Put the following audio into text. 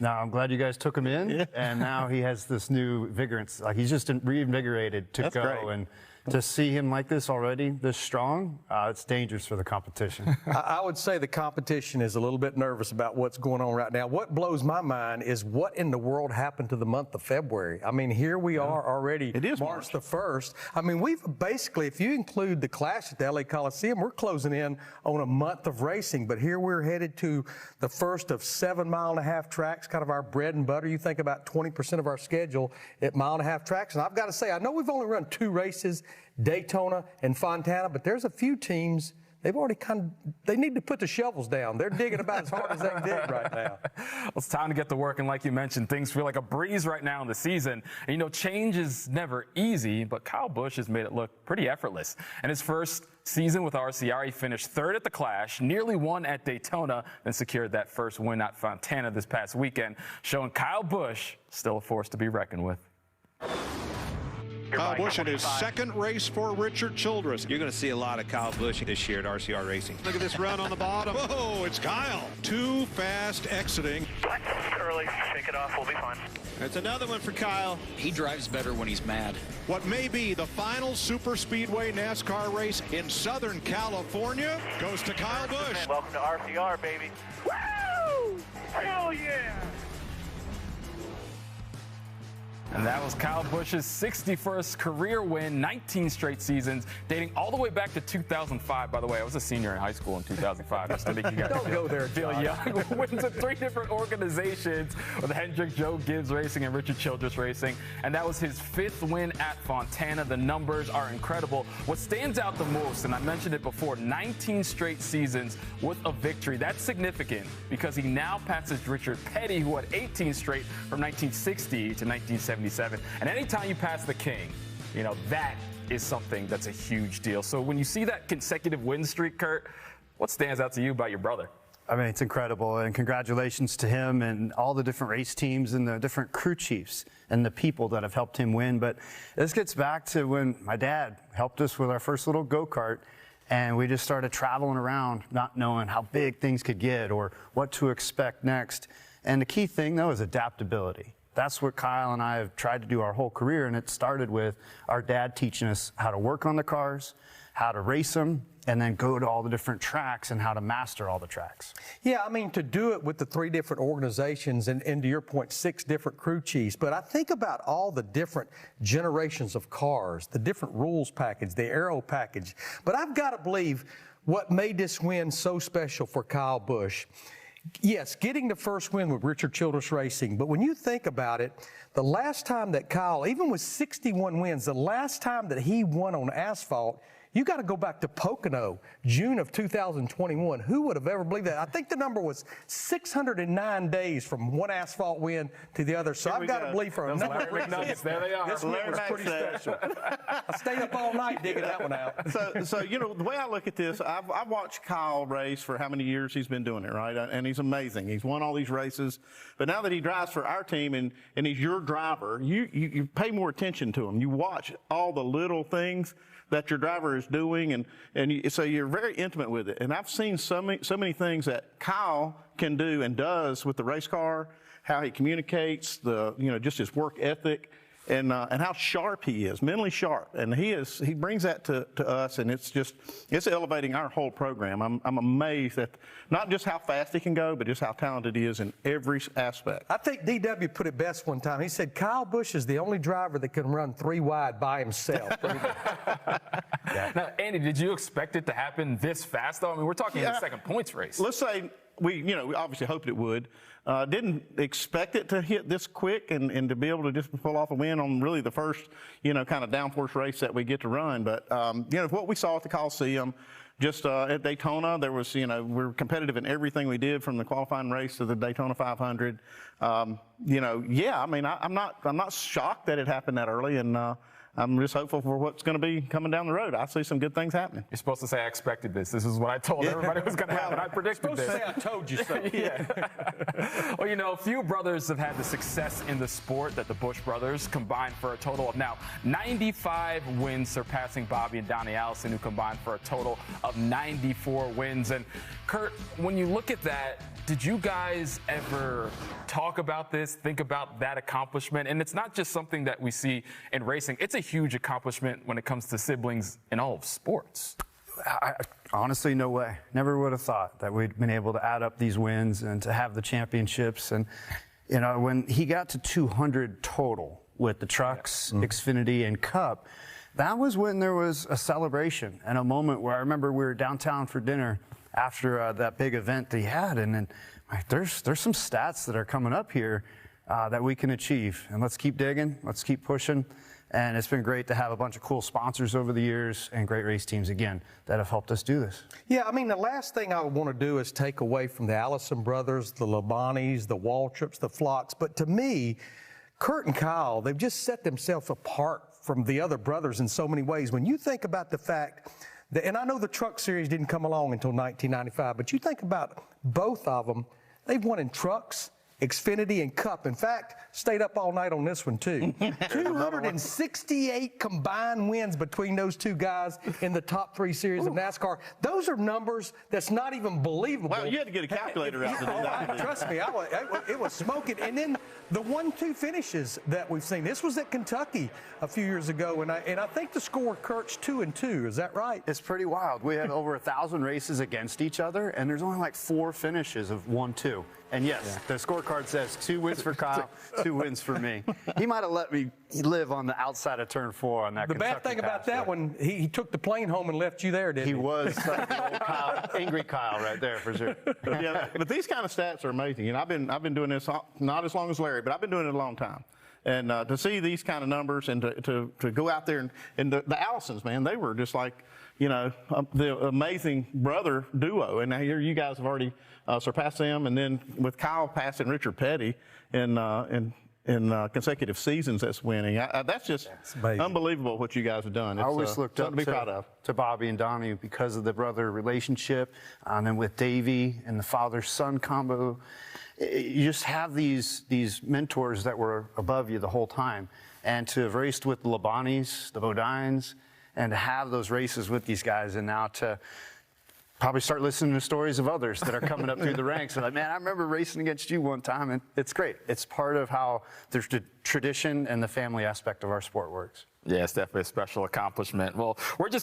Now, I'm glad you guys took him in, and now he has this new vigor. Like, he's just reinvigorated to go. Great. And to see him like this already, this strong, it's dangerous for the competition. I would say the competition is a little bit nervous about what's going on right now. What blows my mind is what in the world happened to the month of February. I mean, here we are already. It is March the 1st. I mean, we've basically, if you include the Clash at the LA Coliseum, we're closing in on a month of racing. But here we're headed to the first of 7.5-mile tracks, kind of our bread and butter. You think about 20% of our schedule at 1.5-mile tracks. And I've got to say, I know we've only run 2 races, Daytona and Fontana, but there's a few teams, they've already they need to put the shovels down. They're digging about as hard as they can dig right now. Well, it's time to get to work, and like you mentioned, things feel like a breeze right now in the season. And, you know, change is never easy, but Kyle Busch has made it look pretty effortless. In his first season with RCR, he finished 3rd at the Clash, nearly won at Daytona, and secured that first win at Fontana this past weekend, showing Kyle Busch still a force to be reckoned with. Kyle Busch in his second race for Richard Childress. You're going to see a lot of Kyle Busch this year at RCR Racing. Look at this run on the bottom. Whoa, it's Kyle. Too fast exiting. Early, shake it off, we'll be fine. That's another one for Kyle. He drives better when he's mad. What may be the final super speedway NASCAR race in Southern California goes to Kyle Busch. Welcome to RCR, baby. Woo! Hell yeah! And that was Kyle Busch's 61st career win, 19 straight seasons, dating all the way back to 2005. By the way, I was a senior in high school in 2005, just to make you guys feel young. Wins at 3 different organizations with Hendrick, Joe Gibbs Racing, and Richard Childress Racing. And that was his 5th win at Fontana. The numbers are incredible. What stands out the most, and I mentioned it before, 19 straight seasons with a victory. That's significant because he now passes Richard Petty, who had 18 straight from 1960 to 1970. And anytime you pass the king, you know, that is something that's a huge deal. So when you see that consecutive win streak, Kurt, what stands out to you about your brother? I mean, it's incredible, and congratulations to him and all the different race teams and the different crew chiefs and the people that have helped him win. But this gets back to when my dad helped us with our first little go-kart, and we just started traveling around not knowing how big things could get or what to expect next. And the key thing, though, is adaptability. That's what Kyle and I have tried to do our whole career, and it started with our dad teaching us how to work on the cars, how to race them, and then go to all the different tracks and how to master all the tracks. Yeah, I mean, to do it with the 3 different organizations and to your point, 6 different crew chiefs. But I think about all the different generations of cars, the different rules package, the aero package. But I've got to believe what made this win so special for Kyle Busch. Yes, getting the first win with Richard Childress Racing, but when you think about it, the last time that Kyle, even with 61 wins, the last time that he won on asphalt, you got to go back to Pocono, June of 2021. Who would have ever believed that? I think the number was 609 days from one asphalt win to the other. So I've got to believe for another nuggets. There they are. This win was pretty special. I stayed up all night digging that one out. So you know, the way I look at this, I've watched Kyle race for how many years he's been doing it, right? And he's amazing. He's won all these races. But now that he drives for our team and he's your driver, you pay more attention to him. You watch all the little things that your driver is doing, so you're very intimate with it. And I've seen so many things that Kyle can do and does with the race car, how he communicates, just his work ethic, and how sharp he is, mentally sharp. And he brings that to us, and it's elevating our whole program. I'm amazed at not just how fast he can go, but just how talented he is in every aspect. I think DW put it best one time. He said, Kyle Busch is the only driver that can run 3 wide by himself. Now, Andy, did you expect it to happen this fast, though? I mean, we're talking the second points race. Let's say we obviously hoped it would. Didn't expect it to hit this quick and to be able to just pull off a win on really the first, kind of downforce race that we get to run. But, what we saw at the Coliseum, just at Daytona, there was, we're competitive in everything we did from the qualifying race to the Daytona 500. I mean, I'm not shocked that it happened that early. And I'm just hopeful for what's going to be coming down the road. I see some good things happening. You're supposed to say I expected this. This is what I told everybody was going to happen. I predicted this. Say I told you so. Yeah. Well, you know, few brothers have had the success in the sport that the Busch brothers combined for a total of now 95 wins, surpassing Bobby and Donnie Allison, who combined for a total of 94 wins. And Kurt, when you look at that, did you guys ever talk about this, think about that accomplishment? And it's not just something that we see in racing. It's a huge accomplishment when it comes to siblings in all of sports. Honestly, no way. Never would have thought that we'd been able to add up these wins and to have the championships. And, you know, when he got to 200 total with the trucks, Xfinity, and Cup, that was when there was a celebration and a moment where I remember we were downtown for dinner after that big event that he had, and then there's some stats that are coming up here that we can achieve, and let's keep digging, let's keep pushing, and it's been great to have a bunch of cool sponsors over the years and great race teams again that have helped us do this. Yeah, I mean, the last thing I would want to do is take away from the Allison brothers, the Labanis, the Waltrips, the Flocks, but to me, Kurt and Kyle, they've just set themselves apart from the other brothers in so many ways. When you think about the fact and I know the Truck Series didn't come along until 1995, but you think about both of them, they've won in trucks, Xfinity, and Cup. In fact, stayed up all night on this one, too. 268 combined wins between those two guys in the top 3 series of NASCAR. Those are numbers that's not even believable. Well, you had to get a calculator out to do that. Trust me, it was smoking. And then the 1-2 finishes that we've seen. This was at Kentucky a few years ago, and I think the score, Kurt's 2-2. Is that right? It's pretty wild. We have over 1,000 races against each other, and there's only like 4 finishes of 1-2. And yes, the scorecard says 2 wins for Kyle, 2 wins for me. He might have let me live on the outside of turn 4 on that. The bad thing about that one, he took the plane home and left you there, didn't he? He was the old Kyle, angry Kyle right there for sure. Yeah, but these kind of stats are amazing. You know, I've been doing this not as long as Larry, but I've been doing it a long time. And to see these kind of numbers and to go out there and the Allisons, man, they were just like, you know, the amazing brother duo. And now here you guys have already surpassed them. And then with Kyle passing Richard Petty in consecutive seasons that's winning, that's just unbelievable what you guys have done. It's, I always looked up to be proud of. To Bobby and Donnie because of the brother relationship, and then with Davey and the father-son combo. You just have these mentors that were above you the whole time. And to have raced with the Labanis, the Bodines, and to have those races with these guys, and now to probably start listening to stories of others that are coming up through the ranks. And like, man, I remember racing against you one time, and it's great. It's part of how the tradition and the family aspect of our sport works. Yeah, it's definitely a special accomplishment. Well, we're just